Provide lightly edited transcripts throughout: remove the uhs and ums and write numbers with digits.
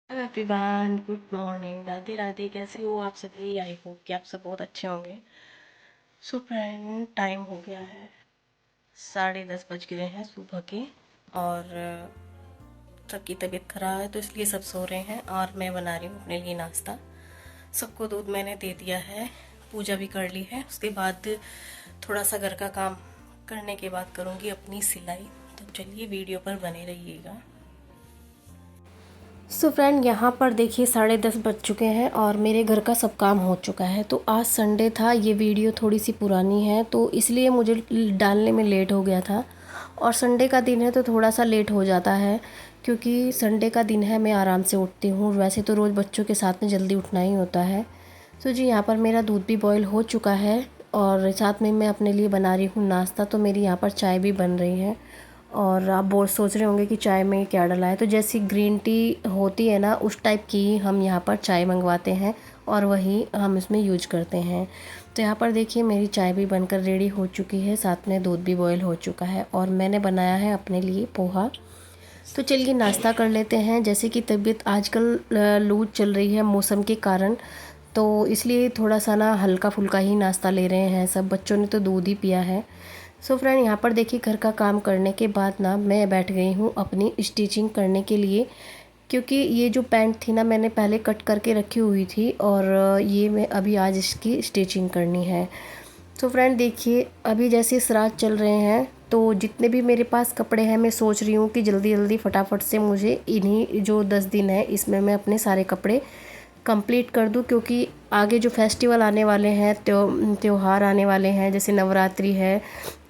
Hello everyone, good morning, Radhe Radhe. कैसे हो आप सभी? आई होप कि आप सब बहुत अच्छे होंगे। सो फ्रेंड, टाइम हो गया है, 10:30 बज गए हैं सुबह के। और सबकी तबीयत ख़राब है तो इसलिए सब सो रहे हैं और मैं बना रही हूँ अपने लिए नाश्ता। सबको दूध मैंने दे दिया है, पूजा भी कर ली है। उसके बाद थोड़ा सा घर का काम करने के बाद करूँगी अपनी सिलाई। तो चलिए वीडियो पर बने रहिएगा। सो फ्रेंड, यहाँ पर देखिए 10:30 बज चुके हैं और मेरे घर का सब काम हो चुका है। तो आज संडे था, ये वीडियो थोड़ी सी पुरानी है तो इसलिए मुझे डालने में लेट हो गया था। और संडे का दिन है तो थोड़ा सा लेट हो जाता है, क्योंकि संडे का दिन है, मैं आराम से उठती हूँ। वैसे तो रोज़ बच्चों के साथ में जल्दी उठना ही होता है। तो जी, यहाँ पर मेरा दूध भी बॉयल हो चुका है और साथ में मैं अपने लिए बना रही हूँ नाश्ता। तो मेरी यहाँ पर चाय भी बन रही है। और आप बहुत सोच रहे होंगे कि चाय में क्या डला है। तो जैसी ग्रीन टी होती है ना, उस टाइप की हम यहाँ पर चाय मंगवाते हैं और वही हम इसमें यूज करते हैं। तो यहाँ पर देखिए मेरी चाय भी बनकर रेडी हो चुकी है, साथ में दूध भी बॉयल हो चुका है और मैंने बनाया है अपने लिए पोहा। तो चलिए नाश्ता कर लेते हैं। जैसे कि तबीयत आजकल लूज चल रही है मौसम के कारण, तो इसलिए थोड़ा सा ना हल्का फुल्का ही नाश्ता ले रहे हैं सब। बच्चों ने तो दूध ही पिया है। सो फ्रेंड, यहाँ पर देखिए घर का काम करने के बाद ना मैं बैठ गई हूँ अपनी स्टिचिंग करने के लिए, क्योंकि ये जो पैंट थी ना मैंने पहले कट करके रखी हुई थी और ये मैं अभी आज इसकी स्टिचिंग करनी है। तो फ्रेंड देखिए, अभी जैसे श्राद्ध चल रहे हैं तो जितने भी मेरे पास कपड़े हैं मैं सोच रही हूँ कि जल्दी जल्दी फटाफट से मुझे इन्हीं जो 10 दिन है इसमें मैं अपने सारे कपड़े कंप्लीट कर दूं, क्योंकि आगे जो फेस्टिवल आने वाले हैं, त्योहार आने वाले हैं, जैसे नवरात्रि है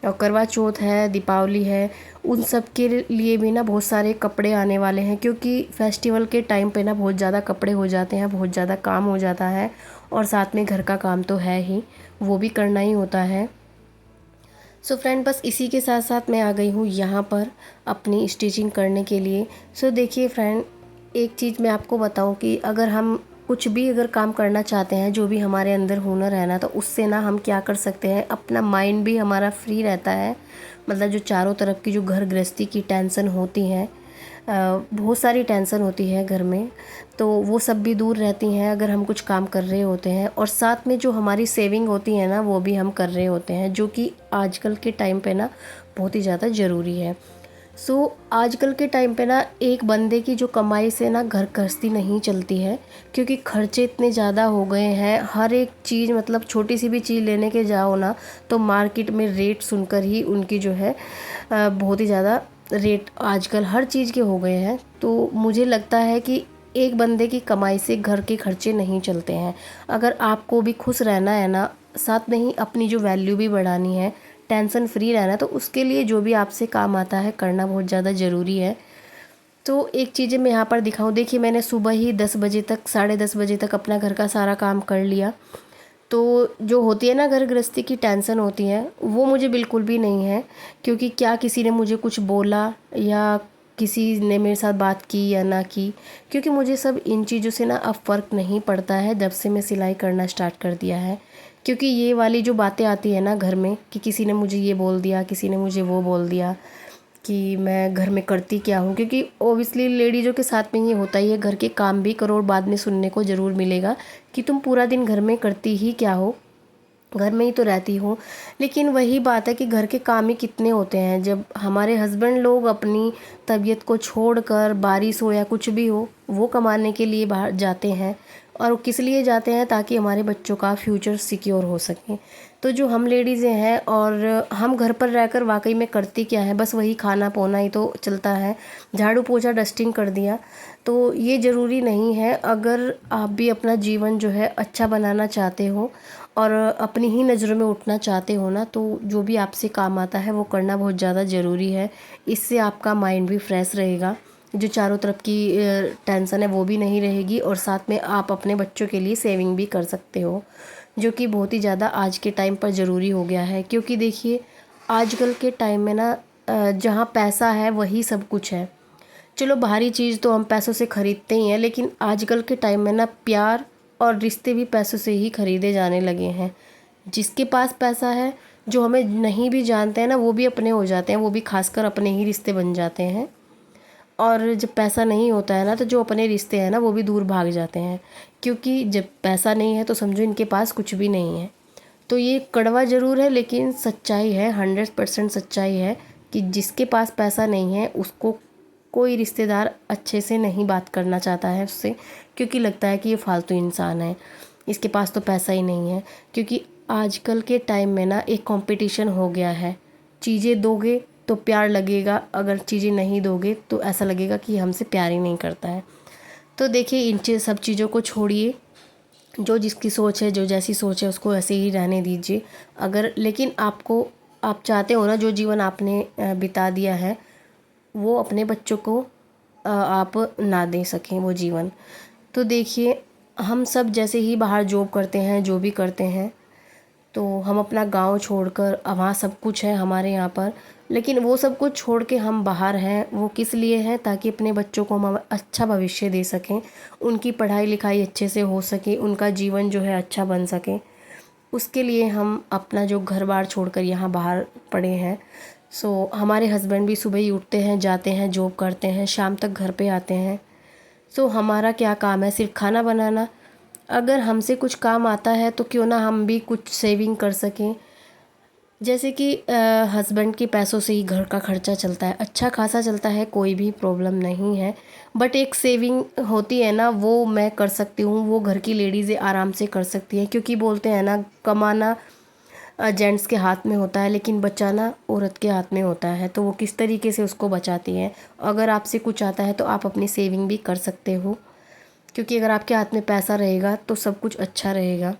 और करवा चौथ है, दीपावली है, उन सब के लिए भी ना बहुत सारे कपड़े आने वाले हैं। क्योंकि फेस्टिवल के टाइम पे ना बहुत ज़्यादा कपड़े हो जाते हैं, बहुत ज़्यादा काम हो जाता है और साथ में घर का काम तो है ही, वो भी करना ही होता है। सो फ्रेंड, बस इसी के साथ साथ मैं आ गई हूँ यहाँ पर अपनी स्टिचिंग करने के लिए। सो देखिए फ्रेंड, एक चीज़ मैं आपको बताऊँ कि अगर हम कुछ भी अगर काम करना चाहते हैं, जो भी हमारे अंदर हुनर है ना, तो उससे ना हम क्या कर सकते हैं, अपना माइंड भी हमारा फ्री रहता है। मतलब जो चारों तरफ की जो घर गृहस्थी की टेंशन होती है, बहुत सारी टेंशन होती है घर में, तो वो सब भी दूर रहती हैं अगर हम कुछ काम कर रहे होते हैं। और साथ में जो हमारी सेविंग होती है ना, वो भी हम कर रहे होते हैं, जो कि आजकल के टाइम पे ना बहुत ही ज़्यादा ज़रूरी है। आजकल के टाइम पे ना एक बंदे की जो कमाई से ना घर गृहस्थी नहीं चलती है, क्योंकि खर्चे इतने ज़्यादा हो गए हैं। हर एक चीज़, मतलब छोटी सी भी चीज़ लेने के जाओ ना, तो मार्केट में रेट सुनकर ही उनकी जो है बहुत ही ज़्यादा रेट आजकल हर चीज़ के हो गए हैं। तो मुझे लगता है कि एक बंदे की कमाई से घर के खर्चे नहीं चलते हैं। अगर आपको भी खुश रहना है ना, साथ में ही अपनी जो वैल्यू भी बढ़ानी है, टेंशन फ्री रहना है, तो उसके लिए जो भी आपसे काम आता है करना बहुत ज़्यादा ज़रूरी है। तो एक चीज़ें मैं यहाँ पर दिखाऊँ, देखिए मैंने सुबह ही 10 बजे तक, 10:30 बजे तक अपना घर का सारा काम कर लिया। तो जो होती है ना घर गृहस्थी की टेंशन होती है, वो मुझे बिल्कुल भी नहीं है। क्योंकि क्या किसी ने मुझे कुछ बोला या किसी ने मेरे साथ बात की या ना की, क्योंकि मुझे सब इन चीज़ों से ना अब फ़र्क नहीं पड़ता है जब से मैं सिलाई करना स्टार्ट कर दिया है। क्योंकि ये वाली जो बातें आती है ना घर में, कि किसी ने मुझे ये बोल दिया, किसी ने मुझे वो बोल दिया, कि मैं घर में करती क्या हूँ, क्योंकि ओबियसली लेडीज़ों के साथ में ये होता ही है, घर के काम भी करो और बाद में सुनने को ज़रूर मिलेगा कि तुम पूरा दिन घर में करती ही क्या हो, घर में ही तो रहती हो। लेकिन वही बात है कि घर के काम ही कितने होते हैं, जब हमारे हस्बैंड लोग अपनी तबीयत को छोड़कर, बारिश हो या कुछ भी हो, वो कमाने के लिए बाहर जाते हैं। और वो किस लिए जाते हैं? ताकि हमारे बच्चों का फ्यूचर सिक्योर हो सके। तो जो हम लेडीज़ें हैं और हम घर पर रहकर वाकई में करती क्या है, बस वही खाना पोना ही तो चलता है, झाड़ू पोछा डस्टिंग कर दिया। तो ये ज़रूरी नहीं है। अगर आप भी अपना जीवन जो है अच्छा बनाना चाहते हो और अपनी ही नज़रों में उठना चाहते हो ना, तो जो भी आपसे काम आता है वो करना बहुत ज़्यादा ज़रूरी है। इससे आपका माइंड भी फ्रेश रहेगा, जो चारों तरफ की टेंशन है वो भी नहीं रहेगी, और साथ में आप अपने बच्चों के लिए सेविंग भी कर सकते हो, जो कि बहुत ही ज़्यादा आज के टाइम पर ज़रूरी हो गया है। क्योंकि देखिए आजकल के टाइम में ना जहाँ पैसा है वही सब कुछ है। चलो बाहरी चीज़ तो हम पैसों से ख़रीदते ही हैं, लेकिन आजकल के टाइम में ना प्यार और रिश्ते भी पैसों से ही ख़रीदे जाने लगे हैं। जिसके पास पैसा है, जो हमें नहीं भी जानते हैं ना, वो भी अपने हो जाते हैं, वो भी खासकर अपने ही रिश्ते बन जाते हैं। और जब पैसा नहीं होता है ना तो जो अपने रिश्ते हैं ना वो भी दूर भाग जाते हैं, क्योंकि जब पैसा नहीं है तो समझो इनके पास कुछ भी नहीं है। तो ये कड़वा ज़रूर है लेकिन सच्चाई है, 100% सच्चाई है कि जिसके पास पैसा नहीं है उसको कोई रिश्तेदार अच्छे से नहीं बात करना चाहता है उससे, क्योंकि लगता है कि ये फालतू इंसान है, इसके पास तो पैसा ही नहीं है। क्योंकि आजकल के टाइम में ना एक कंपटीशन हो गया है, चीज़ें दोगे तो प्यार लगेगा, अगर चीज़ें नहीं दोगे तो ऐसा लगेगा कि हमसे प्यार ही नहीं करता है। तो देखिए इन सब चीज़ों को छोड़िए, जो जिसकी सोच है, जो जैसी सोच है उसको ऐसे ही रहने दीजिए। अगर लेकिन आप चाहते हो ना जो जीवन आपने बिता दिया है वो अपने बच्चों को आप ना दे सकें वो जीवन। तो देखिए हम सब जैसे ही बाहर जॉब करते हैं, जो भी करते हैं, तो हम अपना गांव छोड़कर, वहाँ सब कुछ है हमारे यहाँ पर, लेकिन वो सब कुछ छोड़ के हम बाहर हैं। वो किस लिए हैं? ताकि अपने बच्चों को हम अच्छा भविष्य दे सकें, उनकी पढ़ाई लिखाई अच्छे से हो सके, उनका जीवन जो है अच्छा बन सके। उसके लिए हम अपना जो घर बार छोड़कर यहाँ बाहर पड़े हैं। सो हमारे हस्बैंड भी सुबह ही उठते हैं, जाते हैं, जॉब करते हैं, शाम तक घर पे आते हैं। सो हमारा क्या काम है? सिर्फ खाना बनाना। अगर हमसे कुछ काम आता है तो क्यों ना हम भी कुछ सेविंग कर सकें। जैसे कि हस्बैंड के पैसों से ही घर का खर्चा चलता है, अच्छा खासा चलता है, कोई भी प्रॉब्लम नहीं है। बट एक सेविंग होती है ना, वो मैं कर सकती हूँ, वो घर की लेडीज़ें आराम से कर सकती हैं। क्योंकि बोलते हैं ना, कमाना जेंट्स के हाथ में होता है लेकिन बचाना औरत के हाथ में होता है। तो वो किस तरीके से उसको बचाती है। अगर आपसे कुछ आता है तो आप अपनी सेविंग भी कर सकते हो, क्योंकि अगर आपके हाथ में पैसा रहेगा तो सब कुछ अच्छा रहेगा।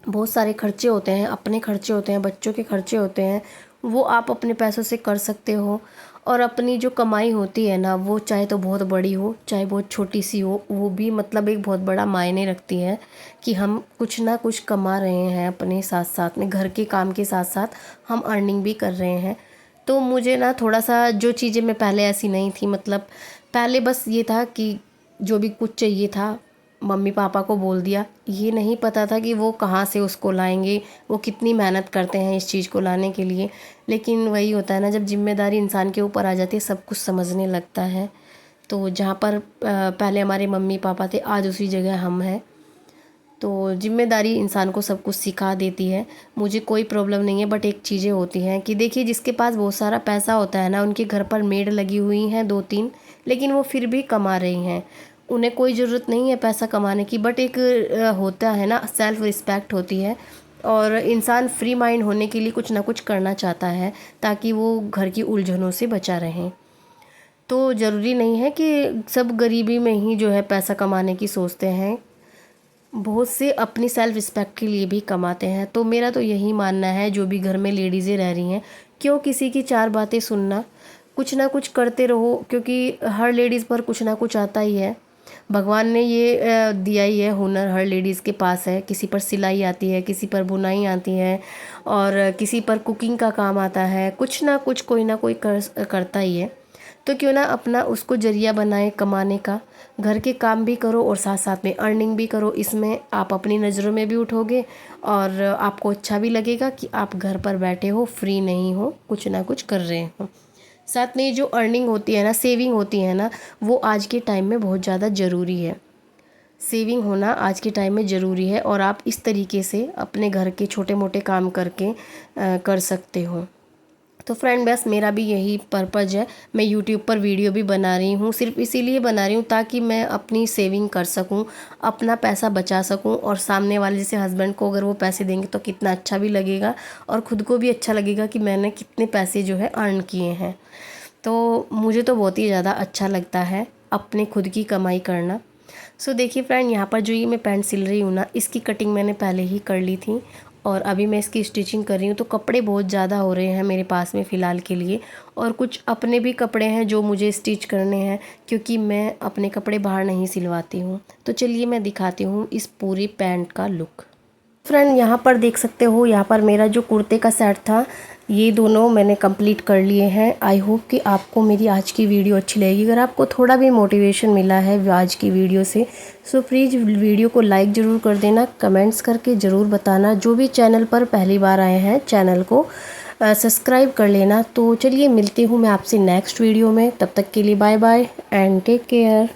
बहुत सारे खर्चे होते हैं, अपने खर्चे होते हैं, बच्चों के खर्चे होते हैं, वो आप अपने पैसों से कर सकते हो। और अपनी जो कमाई होती है ना, वो चाहे तो बहुत बड़ी हो चाहे बहुत छोटी सी हो, वो भी मतलब एक बहुत बड़ा मायने रखती है कि हम कुछ ना कुछ कमा रहे हैं, अपने साथ साथ में घर के काम के साथ साथ हम अर्निंग भी कर रहे हैं। तो मुझे ना थोड़ा सा जो चीज़ें मैं पहले ऐसी नहीं थी, मतलब पहले बस ये था कि जो भी कुछ चाहिए था मम्मी पापा को बोल दिया, ये नहीं पता था कि वो कहाँ से उसको लाएंगे, वो कितनी मेहनत करते हैं इस चीज़ को लाने के लिए। लेकिन वही होता है ना, जब जिम्मेदारी इंसान के ऊपर आ जाती है सब कुछ समझने लगता है। तो जहाँ पर पहले हमारे मम्मी पापा थे, आज उसी जगह हम हैं। तो जिम्मेदारी इंसान को सब कुछ सिखा देती है। मुझे कोई प्रॉब्लम नहीं है, बट एक चीज़ें होती हैं कि देखिए जिसके पास बहुत सारा पैसा होता है ना, उनके घर पर मेड लगी हुई हैं 2-3, लेकिन वो फिर भी कमा रही हैं, उन्हें कोई ज़रूरत नहीं है पैसा कमाने की। बट एक होता है ना, सेल्फ रिस्पेक्ट होती है, और इंसान फ्री माइंड होने के लिए कुछ ना कुछ करना चाहता है ताकि वो घर की उलझनों से बचा रहे। तो ज़रूरी नहीं है कि सब गरीबी में ही जो है पैसा कमाने की सोचते हैं, बहुत से अपनी सेल्फ रिस्पेक्ट के लिए भी कमाते हैं। तो मेरा तो यही मानना है, जो भी घर में लेडीज़ें रह रही हैं, क्यों किसी की चार बातें सुनना, कुछ ना कुछ करते रहो, क्योंकि हर लेडीज़ पर कुछ ना कुछ आता ही है। भगवान ने ये दिया ही है हुनर, हर लेडीज़ के पास है। किसी पर सिलाई आती है, किसी पर बुनाई आती है, और किसी पर कुकिंग का काम आता है, कुछ ना कुछ कोई ना कोई करता ही है। तो क्यों ना अपना उसको जरिया बनाए कमाने का, घर के काम भी करो और साथ साथ में अर्निंग भी करो। इसमें आप अपनी नज़रों में भी उठोगे और आपको अच्छा भी लगेगा कि आप घर पर बैठे हो, फ्री नहीं हो, कुछ ना कुछ कर रहे हो। साथ में जो अर्निंग होती है ना, सेविंग होती है ना, वो आज के टाइम में बहुत ज़्यादा ज़रूरी है। सेविंग होना आज के टाइम में ज़रूरी है, और आप इस तरीके से अपने घर के छोटे मोटे काम करके कर सकते हो। तो फ्रेंड बस मेरा भी यही पर्पज़ है, मैं यूट्यूब पर वीडियो भी बना रही हूँ, सिर्फ इसीलिए बना रही हूँ ताकि मैं अपनी सेविंग कर सकूँ, अपना पैसा बचा सकूँ, और सामने वाले जैसे हस्बैंड को अगर वो पैसे देंगे तो कितना अच्छा भी लगेगा, और ख़ुद को भी अच्छा लगेगा कि मैंने कितने पैसे जो है अर्न किए हैं। तो मुझे तो बहुत ही ज़्यादा अच्छा लगता है अपने खुद की कमाई करना। सो देखिए फ्रेंड, यहाँ पर जो ये मैं पैंट सिल रही हूँ ना, इसकी कटिंग मैंने पहले ही कर ली थी, और अभी मैं इसकी स्टिचिंग कर रही हूँ। तो कपड़े बहुत ज़्यादा हो रहे हैं मेरे पास में फ़िलहाल के लिए, और कुछ अपने भी कपड़े हैं जो मुझे स्टिच करने हैं, क्योंकि मैं अपने कपड़े बाहर नहीं सिलवाती हूँ। तो चलिए मैं दिखाती हूँ इस पूरी पैंट का लुक। फ्रेंड यहाँ पर देख सकते हो, यहाँ पर मेरा जो कुर्ते का सेट था, ये दोनों मैंने कंप्लीट कर लिए हैं। आई होप कि आपको मेरी आज की वीडियो अच्छी लगेगी। अगर आपको थोड़ा भी मोटिवेशन मिला है आज की वीडियो से, सो प्लीज़ वीडियो को लाइक ज़रूर कर देना, कमेंट्स करके ज़रूर बताना। जो भी चैनल पर पहली बार आए हैं, चैनल को सब्सक्राइब कर लेना। तो चलिए मिलती हूँ मैं आपसे नेक्स्ट वीडियो में, तब तक के लिए bye bye and take care.